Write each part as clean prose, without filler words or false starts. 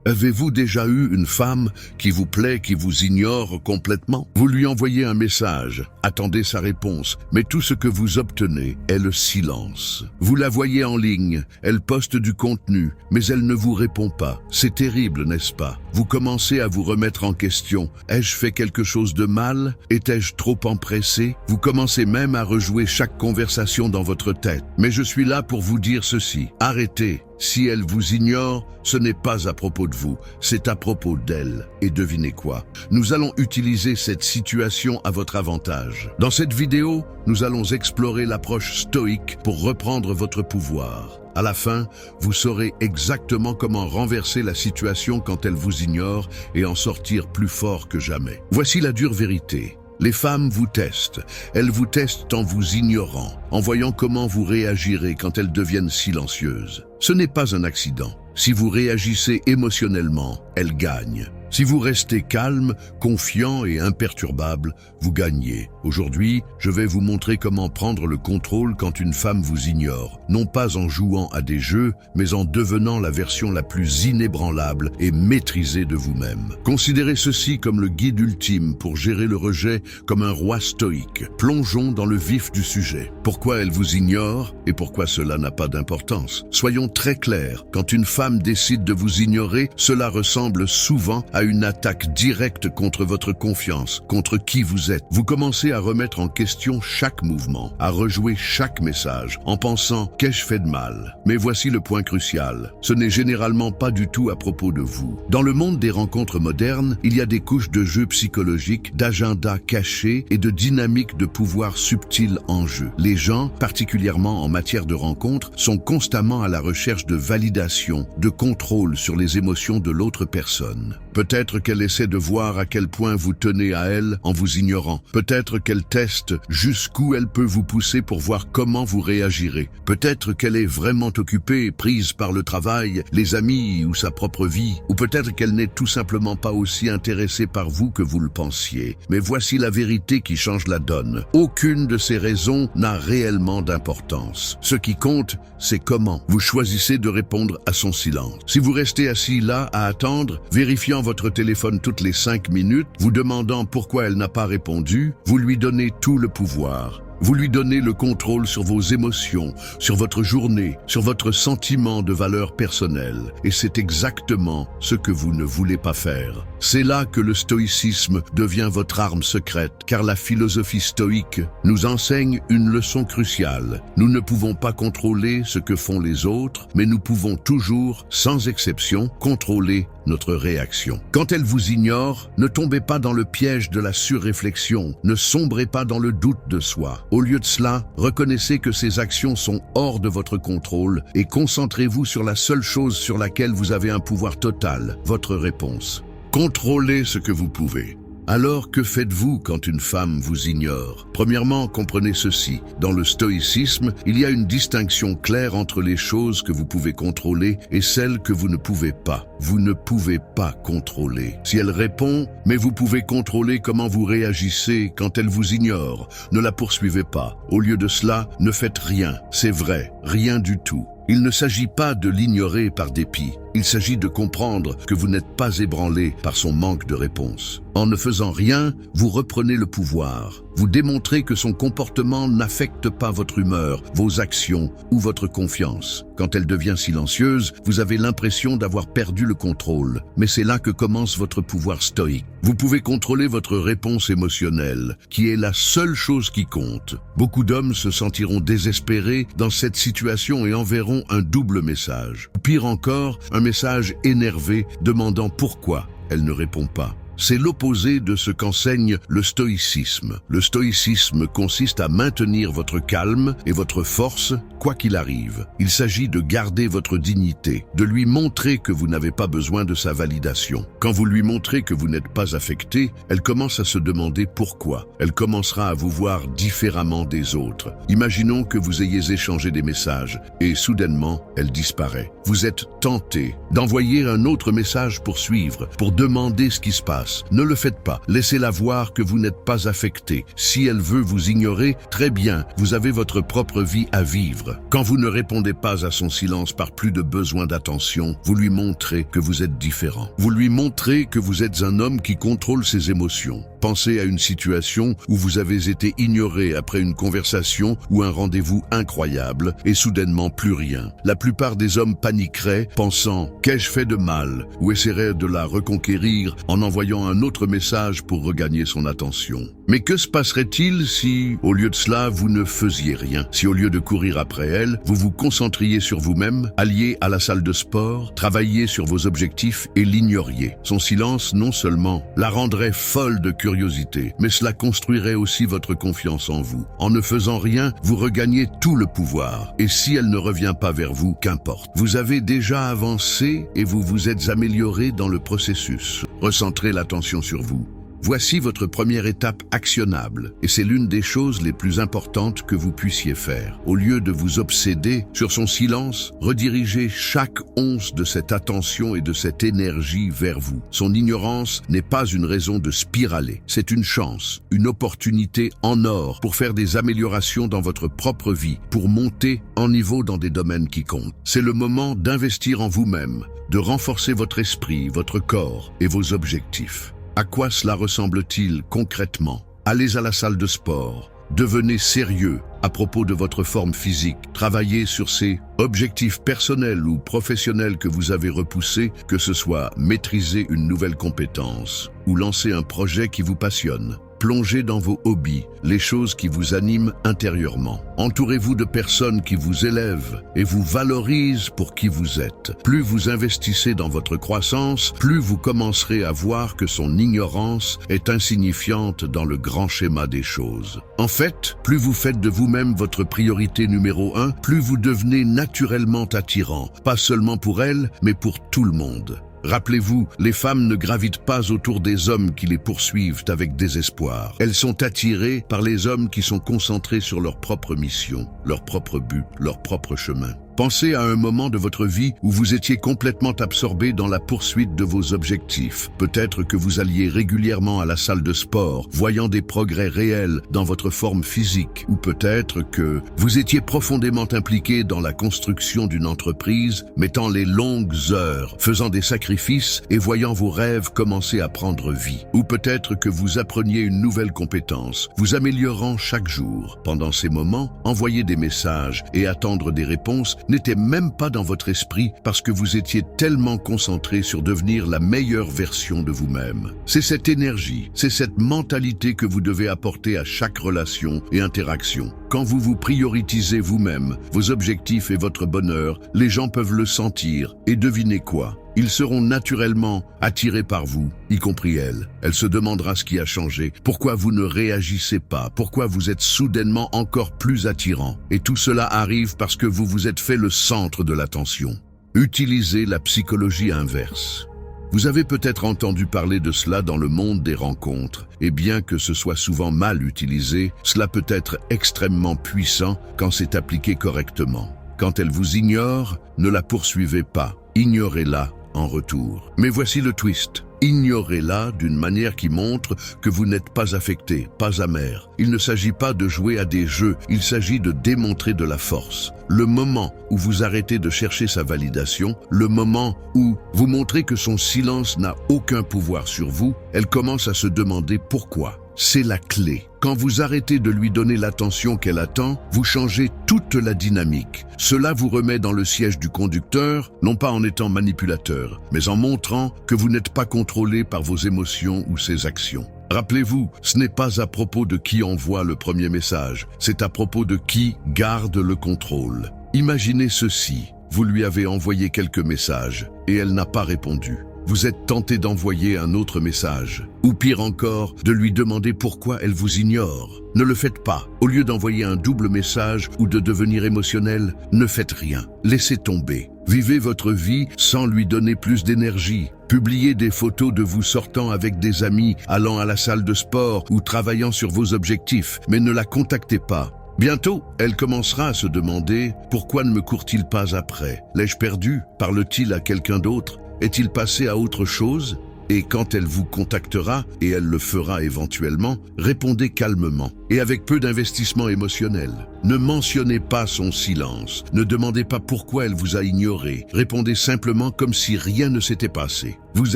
Avez-vous déjà eu une femme qui vous plaît, qui vous ignore complètement? Vous lui envoyez un message, attendez sa réponse, mais tout ce que vous obtenez est le silence. Vous la voyez en ligne, elle poste du contenu, mais elle ne vous répond pas. C'est terrible, n'est-ce pas? Vous commencez à vous remettre en question. Ai-je fait quelque chose de mal? Étais-je trop empressé? Vous commencez même à rejouer chaque conversation dans votre tête. Mais je suis là pour vous dire ceci. Arrêtez. Si elle vous ignore, ce n'est pas à propos de vous, c'est à propos d'elle. Et devinez quoi? Nous allons utiliser cette situation à votre avantage. Dans cette vidéo, nous allons explorer l'approche stoïque pour reprendre votre pouvoir. À la fin, vous saurez exactement comment renverser la situation quand elle vous ignore et en sortir plus fort que jamais. Voici la dure vérité. Les femmes vous testent. Elles vous testent en vous ignorant, en voyant comment vous réagirez quand elles deviennent silencieuses. Ce n'est pas un accident. Si vous réagissez émotionnellement, elles gagnent. Si vous restez calme, confiant et imperturbable, vous gagnez. Aujourd'hui, je vais vous montrer comment prendre le contrôle quand une femme vous ignore, non pas en jouant à des jeux, mais en devenant la version la plus inébranlable et maîtrisée de vous-même. Considérez ceci comme le guide ultime pour gérer le rejet comme un roi stoïque. Plongeons dans le vif du sujet. Pourquoi elle vous ignore et pourquoi cela n'a pas d'importance? Soyons très clairs, quand une femme décide de vous ignorer, cela ressemble souvent à une attaque directe contre votre confiance, contre qui vous êtes. Vous commencez à remettre en question chaque mouvement, à rejouer chaque message, en pensant « qu'ai-je fait de mal ?» Mais voici le point crucial. Ce n'est généralement pas du tout à propos de vous. Dans le monde des rencontres modernes, il y a des couches de jeux psychologiques, d'agendas cachés et de dynamiques de pouvoir subtiles en jeu. Les gens, particulièrement en matière de rencontres, sont constamment à la recherche de validation, de contrôle sur les émotions de l'autre personne. Peut-être qu'elle essaie de voir à quel point vous tenez à elle en vous ignorant. Peut-être qu'elle teste jusqu'où elle peut vous pousser pour voir comment vous réagirez. Peut-être qu'elle est vraiment occupée, prise par le travail, les amis ou sa propre vie. Ou peut-être qu'elle n'est tout simplement pas aussi intéressée par vous que vous le pensiez. Mais voici la vérité qui change la donne. Aucune de ces raisons n'a réellement d'importance. Ce qui compte, c'est comment vous choisissez de répondre à son silence. Si vous restez assis là à attendre, vérifiant votre téléphone toutes les 5 minutes, vous demandant pourquoi elle n'a pas répondu, vous lui donnez tout le pouvoir. Vous lui donnez le contrôle sur vos émotions, sur votre journée, sur votre sentiment de valeur personnelle. Et c'est exactement ce que vous ne voulez pas faire. C'est là que le stoïcisme devient votre arme secrète, car la philosophie stoïque nous enseigne une leçon cruciale. Nous ne pouvons pas contrôler ce que font les autres, mais nous pouvons toujours, sans exception, contrôler notre réaction. Quand elle vous ignore, ne tombez pas dans le piège de la surréflexion, ne sombrez pas dans le doute de soi. Au lieu de cela, reconnaissez que ces actions sont hors de votre contrôle et concentrez-vous sur la seule chose sur laquelle vous avez un pouvoir total, votre réponse. Contrôlez ce que vous pouvez. Alors, que faites-vous quand une femme vous ignore? Premièrement, comprenez ceci. Dans le stoïcisme, il y a une distinction claire entre les choses que vous pouvez contrôler et celles que vous ne pouvez pas. Vous ne pouvez pas contrôler. Si elle répond, mais vous pouvez contrôler comment vous réagissez quand elle vous ignore. Ne la poursuivez pas. Au lieu de cela, ne faites rien. C'est vrai, rien du tout. Il ne s'agit pas de l'ignorer par dépit. Il s'agit de comprendre que vous n'êtes pas ébranlé par son manque de réponse. En ne faisant rien, vous reprenez le pouvoir. Vous démontrez que son comportement n'affecte pas votre humeur, vos actions ou votre confiance. Quand elle devient silencieuse, vous avez l'impression d'avoir perdu le contrôle. Mais c'est là que commence votre pouvoir stoïque. Vous pouvez contrôler votre réponse émotionnelle, qui est la seule chose qui compte. Beaucoup d'hommes se sentiront désespérés dans cette situation et enverront un double message. Pire encore, un message énervé demandant pourquoi elle ne répond pas. C'est l'opposé de ce qu'enseigne le stoïcisme. Le stoïcisme consiste à maintenir votre calme et votre force, quoi qu'il arrive. Il s'agit de garder votre dignité, de lui montrer que vous n'avez pas besoin de sa validation. Quand vous lui montrez que vous n'êtes pas affecté, elle commence à se demander pourquoi. Elle commencera à vous voir différemment des autres. Imaginons que vous ayez échangé des messages et soudainement, elle disparaît. Vous êtes tenté d'envoyer un autre message pour suivre, pour demander ce qui se passe. face. Ne le faites pas. Laissez-la voir que vous n'êtes pas affecté. Si elle veut vous ignorer, très bien, vous avez votre propre vie à vivre. Quand vous ne répondez pas à son silence par plus de besoin d'attention, vous lui montrez que vous êtes différent. Vous lui montrez que vous êtes un homme qui contrôle ses émotions. Pensez à une situation où vous avez été ignoré après une conversation ou un rendez-vous incroyable et soudainement plus rien. La plupart des hommes paniqueraient, pensant « qu'ai-je fait de mal ?» ou essaieraient de la reconquérir en envoyant un autre message pour regagner son attention. Mais que se passerait-il si, au lieu de cela, vous ne faisiez rien? Si au lieu de courir après elle, vous vous concentriez sur vous-même, alliez à la salle de sport, travailliez sur vos objectifs et l'ignoriez? Son silence, non seulement la rendrait folle de curiosité, mais cela construirait aussi votre confiance en vous. En ne faisant rien, vous regagnez tout le pouvoir. Et si elle ne revient pas vers vous, qu'importe. Vous avez déjà avancé et vous vous êtes amélioré dans le processus. Recentrez l'attention sur vous. Voici votre première étape actionnable, et c'est l'une des choses les plus importantes que vous puissiez faire. Au lieu de vous obséder sur son silence, redirigez chaque once de cette attention et de cette énergie vers vous. Son ignorance n'est pas une raison de spiraler, c'est une chance, une opportunité en or pour faire des améliorations dans votre propre vie, pour monter en niveau dans des domaines qui comptent. C'est le moment d'investir en vous-même, de renforcer votre esprit, votre corps et vos objectifs. À quoi cela ressemble-t-il concrètement? Allez à la salle de sport, devenez sérieux à propos de votre forme physique, travaillez sur ces objectifs personnels ou professionnels que vous avez repoussés, que ce soit maîtriser une nouvelle compétence ou lancer un projet qui vous passionne. Plongez dans vos hobbies, les choses qui vous animent intérieurement. Entourez-vous de personnes qui vous élèvent et vous valorisent pour qui vous êtes. Plus vous investissez dans votre croissance, plus vous commencerez à voir que son ignorance est insignifiante dans le grand schéma des choses. En fait, plus vous faites de vous-même votre priorité numéro 1, plus vous devenez naturellement attirant, pas seulement pour elle, mais pour tout le monde. Rappelez-vous, les femmes ne gravitent pas autour des hommes qui les poursuivent avec désespoir. Elles sont attirées par les hommes qui sont concentrés sur leur propre mission, leur propre but, leur propre chemin. Pensez à un moment de votre vie où vous étiez complètement absorbé dans la poursuite de vos objectifs. Peut-être que vous alliez régulièrement à la salle de sport, voyant des progrès réels dans votre forme physique. Ou peut-être que vous étiez profondément impliqué dans la construction d'une entreprise, mettant les longues heures, faisant des sacrifices et voyant vos rêves commencer à prendre vie. Ou peut-être que vous appreniez une nouvelle compétence, vous améliorant chaque jour. Pendant ces moments, envoyer des messages et attendre des réponses n'était même pas dans votre esprit parce que vous étiez tellement concentré sur devenir la meilleure version de vous-même. C'est cette énergie, c'est cette mentalité que vous devez apporter à chaque relation et interaction. Quand vous vous prioritisez vous-même, vos objectifs et votre bonheur, les gens peuvent le sentir. Et devinez quoi? Ils seront naturellement attirés par vous, y compris elle. Elle se demandera ce qui a changé, pourquoi vous ne réagissez pas, pourquoi vous êtes soudainement encore plus attirant. Et tout cela arrive parce que vous vous êtes fait le centre de l'attention. Utilisez la psychologie inverse. Vous avez peut-être entendu parler de cela dans le monde des rencontres, et bien que ce soit souvent mal utilisé, cela peut être extrêmement puissant quand c'est appliqué correctement. Quand elle vous ignore, ne la poursuivez pas, ignorez-la en retour. Mais voici le twist. Ignorez-la d'une manière qui montre que vous n'êtes pas affecté, pas amer. Il ne s'agit pas de jouer à des jeux, il s'agit de démontrer de la force. Le moment où vous arrêtez de chercher sa validation, le moment où vous montrez que son silence n'a aucun pouvoir sur vous, elle commence à se demander pourquoi. C'est la clé. Quand vous arrêtez de lui donner l'attention qu'elle attend, vous changez toute la dynamique. Cela vous remet dans le siège du conducteur, non pas en étant manipulateur, mais en montrant que vous n'êtes pas contrôlé par vos émotions ou ses actions. Rappelez-vous, ce n'est pas à propos de qui envoie le premier message, c'est à propos de qui garde le contrôle. Imaginez ceci, vous lui avez envoyé quelques messages et elle n'a pas répondu. Vous êtes tenté d'envoyer un autre message, ou pire encore, de lui demander pourquoi elle vous ignore. Ne le faites pas. Au lieu d'envoyer un double message ou de devenir émotionnel, ne faites rien. Laissez tomber. Vivez votre vie sans lui donner plus d'énergie. Publiez des photos de vous sortant avec des amis, allant à la salle de sport ou travaillant sur vos objectifs, mais ne la contactez pas. Bientôt, elle commencera à se demander « Pourquoi ne me court-il pas après? L'ai-je perdu? Parle-t-il à quelqu'un d'autre? Est-il passé à autre chose ?» Et quand elle vous contactera, et elle le fera éventuellement, répondez calmement et avec peu d'investissement émotionnel. Ne mentionnez pas son silence, ne demandez pas pourquoi elle vous a ignoré, répondez simplement comme si rien ne s'était passé. Vous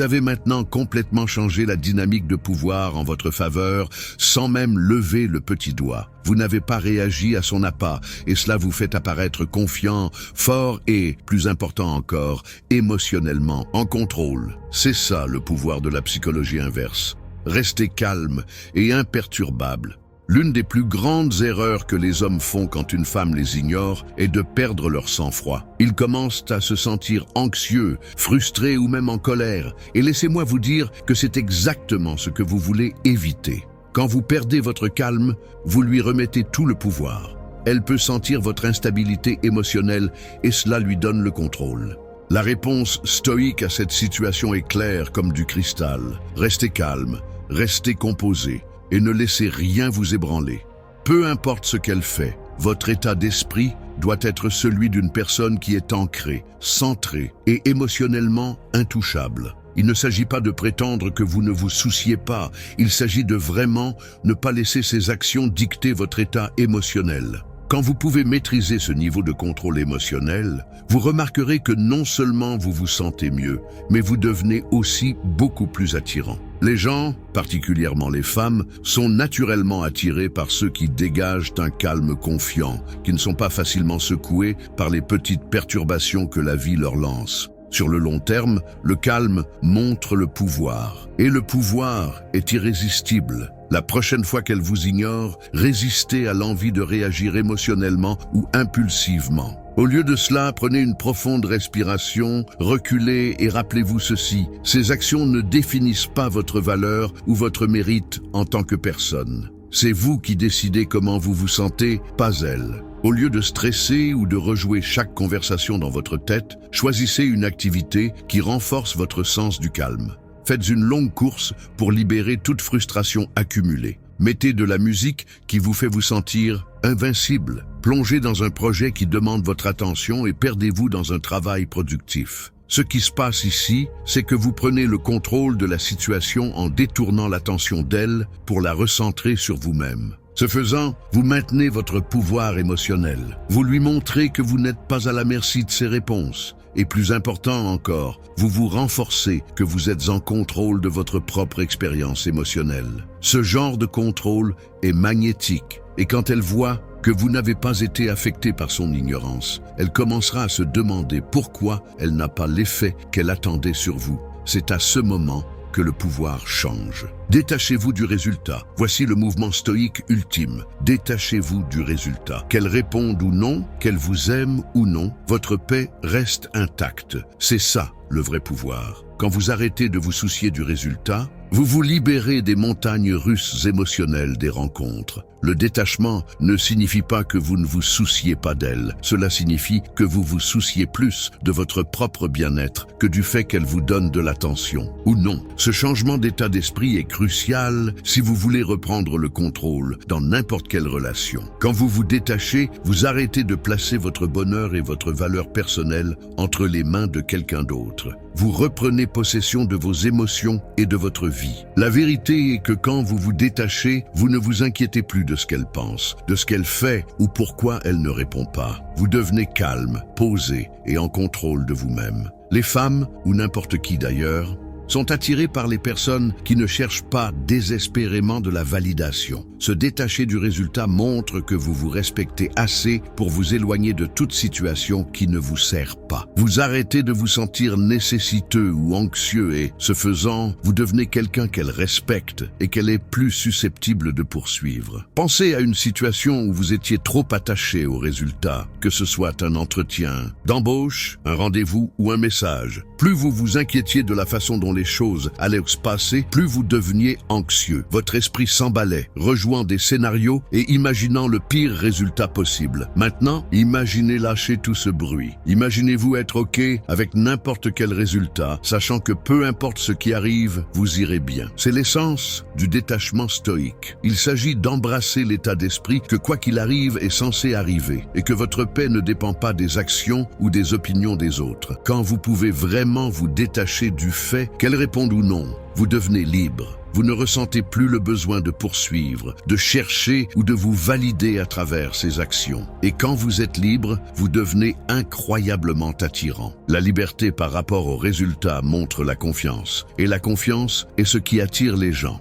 avez maintenant complètement changé la dynamique de pouvoir en votre faveur sans même lever le petit doigt. Vous n'avez pas réagi à son appât et cela vous fait apparaître confiant, fort et, plus important encore, émotionnellement en contrôle. C'est ça le pouvoir de la psychologie inverse. Restez calme et imperturbable. L'une des plus grandes erreurs que les hommes font quand une femme les ignore est de perdre leur sang-froid. Ils commencent à se sentir anxieux, frustrés ou même en colère. Et laissez-moi vous dire que c'est exactement ce que vous voulez éviter. Quand vous perdez votre calme, vous lui remettez tout le pouvoir. Elle peut sentir votre instabilité émotionnelle et cela lui donne le contrôle. La réponse stoïque à cette situation est claire comme du cristal. Restez calme, restez composé et ne laissez rien vous ébranler. Peu importe ce qu'elle fait, votre état d'esprit doit être celui d'une personne qui est ancrée, centrée et émotionnellement intouchable. Il ne s'agit pas de prétendre que vous ne vous souciez pas, il s'agit de vraiment ne pas laisser ses actions dicter votre état émotionnel. Quand vous pouvez maîtriser ce niveau de contrôle émotionnel, vous remarquerez que non seulement vous vous sentez mieux, mais vous devenez aussi beaucoup plus attirant. Les gens, particulièrement les femmes, sont naturellement attirés par ceux qui dégagent un calme confiant, qui ne sont pas facilement secoués par les petites perturbations que la vie leur lance. Sur le long terme, le calme montre le pouvoir. Et le pouvoir est irrésistible. La prochaine fois qu'elle vous ignore, résistez à l'envie de réagir émotionnellement ou impulsivement. Au lieu de cela, prenez une profonde respiration, reculez et rappelez-vous ceci. Ces actions ne définissent pas votre valeur ou votre mérite en tant que personne. C'est vous qui décidez comment vous vous sentez, pas elle. Au lieu de stresser ou de rejouer chaque conversation dans votre tête, choisissez une activité qui renforce votre sens du calme. Faites une longue course pour libérer toute frustration accumulée. Mettez de la musique qui vous fait vous sentir invincible. Plongez dans un projet qui demande votre attention et perdez-vous dans un travail productif. Ce qui se passe ici, c'est que vous prenez le contrôle de la situation en détournant l'attention d'elle pour la recentrer sur vous-même. Ce faisant, vous maintenez votre pouvoir émotionnel. Vous lui montrez que vous n'êtes pas à la merci de ses réponses. Et plus important encore, vous vous renforcez que vous êtes en contrôle de votre propre expérience émotionnelle. Ce genre de contrôle est magnétique. Et quand elle voit que vous n'avez pas été affecté par son ignorance, elle commencera à se demander pourquoi elle n'a pas l'effet qu'elle attendait sur vous. C'est à ce moment que le pouvoir change. Détachez-vous du résultat. Voici le mouvement stoïque ultime. Détachez-vous du résultat. Qu'elle réponde ou non, qu'elle vous aime ou non, votre paix reste intacte. C'est ça, le vrai pouvoir. Quand vous arrêtez de vous soucier du résultat, vous vous libérez des montagnes russes émotionnelles des rencontres. Le détachement ne signifie pas que vous ne vous souciez pas d'elle. Cela signifie que vous vous souciez plus de votre propre bien-être que du fait qu'elle vous donne de l'attention. Ou non, ce changement d'état d'esprit est crucial si vous voulez reprendre le contrôle dans n'importe quelle relation. Quand vous vous détachez, vous arrêtez de placer votre bonheur et votre valeur personnelle entre les mains de quelqu'un d'autre. Vous reprenez possession de vos émotions et de votre vie. La vérité est que quand vous vous détachez, vous ne vous inquiétez plus de ce qu'elle pense, de ce qu'elle fait ou pourquoi elle ne répond pas. Vous devenez calme, posé et en contrôle de vous-même. Les femmes, ou n'importe qui d'ailleurs, sont attirés par les personnes qui ne cherchent pas désespérément de la validation. Se détacher du résultat montre que vous vous respectez assez pour vous éloigner de toute situation qui ne vous sert pas. Vous arrêtez de vous sentir nécessiteux ou anxieux et, ce faisant, vous devenez quelqu'un qu'elle respecte et qu'elle est plus susceptible de poursuivre. Pensez à une situation où vous étiez trop attaché au résultat, que ce soit un entretien d'embauche, un rendez-vous ou un message. Plus vous vous inquiétiez de la façon dont les choses allaient se passer, plus vous deveniez anxieux. Votre esprit s'emballait, rejouant des scénarios et imaginant le pire résultat possible. Maintenant, imaginez lâcher tout ce bruit. Imaginez-vous être OK avec n'importe quel résultat, sachant que peu importe ce qui arrive, vous irez bien. C'est l'essence du détachement stoïque. Il s'agit d'embrasser l'état d'esprit que quoi qu'il arrive est censé arriver et que votre paix ne dépend pas des actions ou des opinions des autres. Quand vous pouvez vraiment simplement vous détacher du fait qu'elle réponde ou non. Vous devenez libre. Vous ne ressentez plus le besoin de poursuivre, de chercher ou de vous valider à travers ces actions. Et quand vous êtes libre, vous devenez incroyablement attirant. La liberté par rapport aux résultats montre la confiance. Et la confiance est ce qui attire les gens.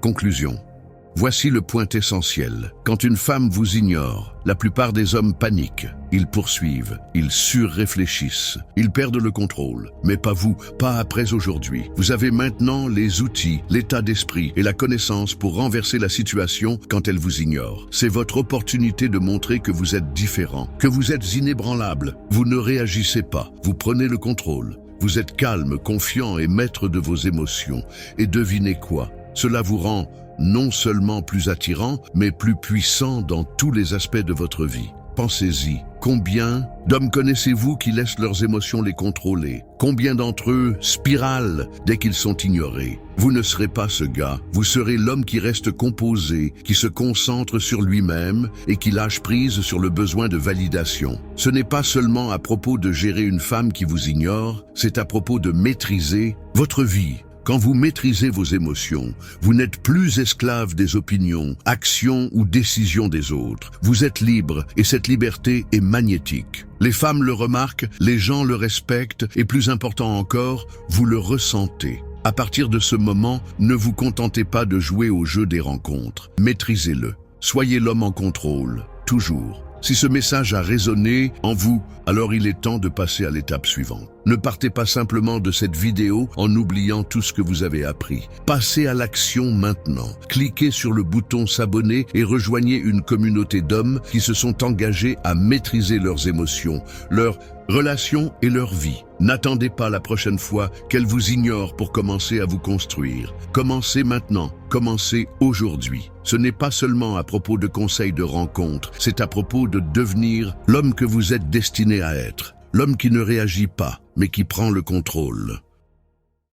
Conclusion. Voici le point essentiel. Quand une femme vous ignore, la plupart des hommes paniquent. Ils poursuivent, ils surréfléchissent, ils perdent le contrôle. Mais pas vous, pas après aujourd'hui. Vous avez maintenant les outils, l'état d'esprit et la connaissance pour renverser la situation quand elle vous ignore. C'est votre opportunité de montrer que vous êtes différent, que vous êtes inébranlable. Vous ne réagissez pas, vous prenez le contrôle. Vous êtes calme, confiant et maître de vos émotions. Et devinez quoi? Cela vous rend non seulement plus attirant, mais plus puissant dans tous les aspects de votre vie. Pensez-y. Combien d'hommes connaissez-vous qui laissent leurs émotions les contrôler? Combien d'entre eux spiralent dès qu'ils sont ignorés? Vous ne serez pas ce gars. Vous serez l'homme qui reste composé, qui se concentre sur lui-même et qui lâche prise sur le besoin de validation. Ce n'est pas seulement à propos de gérer une femme qui vous ignore, c'est à propos de maîtriser votre vie. Quand vous maîtrisez vos émotions, vous n'êtes plus esclave des opinions, actions ou décisions des autres. Vous êtes libre et cette liberté est magnétique. Les femmes le remarquent, les gens le respectent et plus important encore, vous le ressentez. À partir de ce moment, ne vous contentez pas de jouer au jeu des rencontres. Maîtrisez-le. Soyez l'homme en contrôle, toujours. Si ce message a résonné en vous, alors il est temps de passer à l'étape suivante. Ne partez pas simplement de cette vidéo en oubliant tout ce que vous avez appris. Passez à l'action maintenant. Cliquez sur le bouton s'abonner et rejoignez une communauté d'hommes qui se sont engagés à maîtriser leurs émotions, leurs relations et leur vie. N'attendez pas la prochaine fois qu'elle vous ignore pour commencer à vous construire. Commencez maintenant, commencez aujourd'hui. Ce n'est pas seulement à propos de conseils de rencontre, c'est à propos de devenir l'homme que vous êtes destiné à être. L'homme qui ne réagit pas, mais qui prend le contrôle.